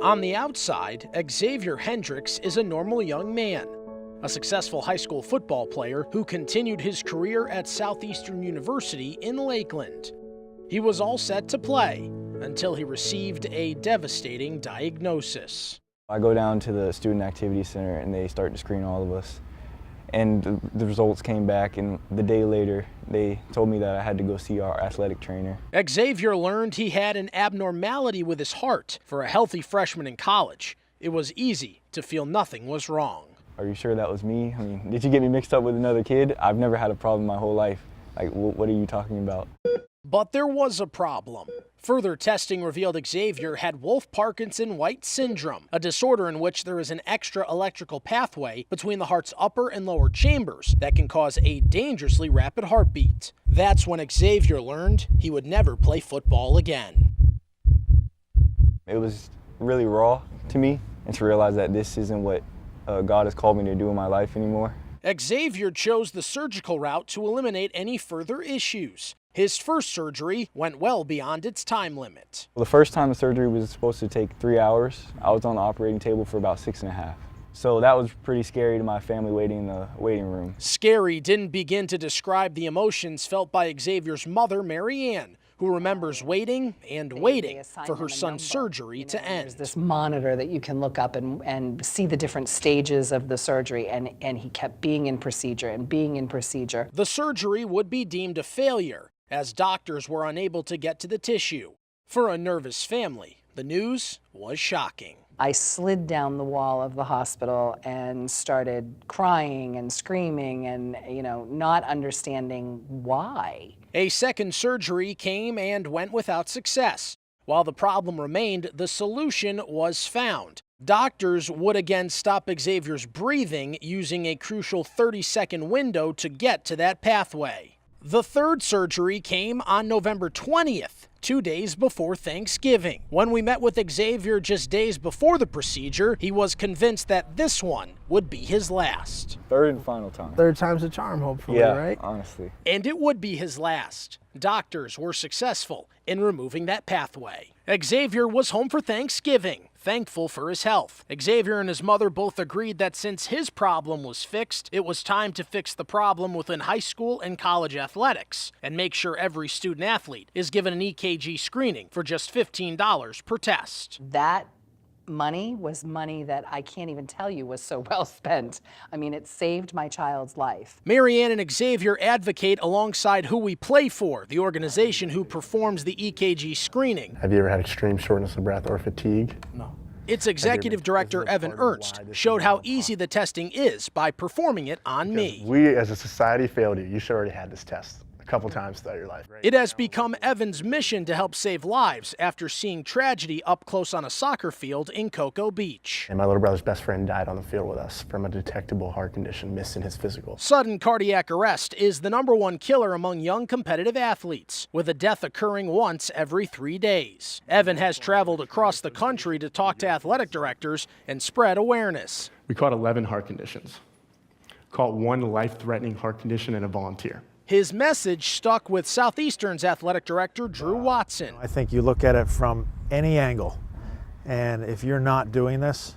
On the outside, Xavier Hendrix is a normal young man, a successful high school football player who continued his career at Southeastern University in Lakeland. He was all set to play until he received a devastating diagnosis. I go down to the Student Activity Center and they start to screen all of us. And the results came back, and the day later, they told me that I had to go see our athletic trainer. Xavier learned he had an abnormality with his heart. For a healthy freshman in college, it was easy to feel nothing was wrong. Are you sure that was me? I mean, did you get me mixed up with another kid? I've never had a problem my whole life. Like, what are you talking about? But there was a problem. Further testing revealed Xavier had Wolff-Parkinson-White syndrome, a disorder in which there is an extra electrical pathway between the heart's upper and lower chambers that can cause a dangerously rapid heartbeat. That's when Xavier learned he would never play football again. It was really raw to me, and to realize that this isn't what God has called me to do in my life anymore. Xavier chose the surgical route to eliminate any further issues. His first surgery went well beyond its time limit. Well, the first time the surgery was supposed to take 3 hours, I was on the operating table for about 6.5. So that was pretty scary to my family waiting in the waiting room. Scary didn't begin to describe the emotions felt by Xavier's mother, Mary Ann, who remembers waiting and waiting for her son's surgery to end. There's this monitor that you can look up and see the different stages of the surgery, and he kept being in procedure and being in procedure. The surgery would be deemed a failure, as doctors were unable to get to the tissue. For a nervous family, the news was shocking. I slid down the wall of the hospital and started crying and screaming and, not understanding why. A second surgery came and went without success. While the problem remained, the solution was found. Doctors would again stop Xavier's breathing using a crucial 30-second window to get to that pathway. The third surgery came on November 20th, 2 days before Thanksgiving. When we met with Xavier just days before the procedure, he was convinced that this one would be his last. Third and final time. Third time's a charm, hopefully, yeah, right? Honestly. And it would be his last. Doctors were successful in removing that pathway. Xavier was home for Thanksgiving, thankful for his health. Xavier and his mother both agreed that since his problem was fixed, it was time to fix the problem within high school and college athletics and make sure every student athlete is given an EKG screening for just $15 per test. That money was money that I can't even tell you was so well spent. I mean, it saved my child's life. Mary Ann and Xavier advocate alongside Who We Play For, the organization who performs the EKG screening. Have you ever had extreme shortness of breath or fatigue? No. Its executive director, Evan Ernst, showed how easy the testing is by performing it on me. We as a society failed you. You should already had this test a couple times throughout your life. It has become Evan's mission to help save lives after seeing tragedy up close on a soccer field in Cocoa Beach. And my little brother's best friend died on the field with us from a detectable heart condition, missing his physical. Sudden cardiac arrest is the #1 killer among young competitive athletes, with a death occurring once every 3 days. Evan has traveled across the country to talk to athletic directors and spread awareness. We caught 11 heart conditions. Caught 1 life-threatening heart condition and a volunteer. His message stuck with Southeastern's athletic director, Drew Watson. I think you look at it from any angle, and if you're not doing this,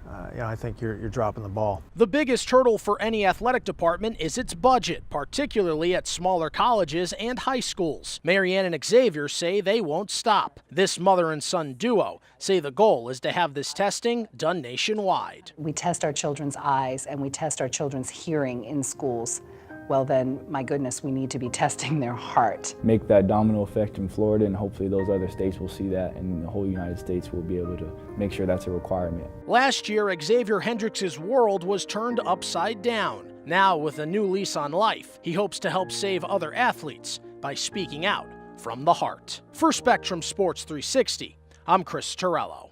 I think you're dropping the ball. The biggest hurdle for any athletic department is its budget, particularly at smaller colleges and high schools. Mary Ann and Xavier say they won't stop. This mother and son duo say the goal is to have this testing done nationwide. We test our children's eyes and we test our children's hearing in schools. Well then, my goodness, we need to be testing their heart. Make that domino effect in Florida, and hopefully those other states will see that, and the whole United States will be able to make sure that's a requirement. Last year, Xavier Hendrix's world was turned upside down. Now, with a new lease on life, he hopes to help save other athletes by speaking out from the heart. For Spectrum Sports 360, I'm Chris Torello.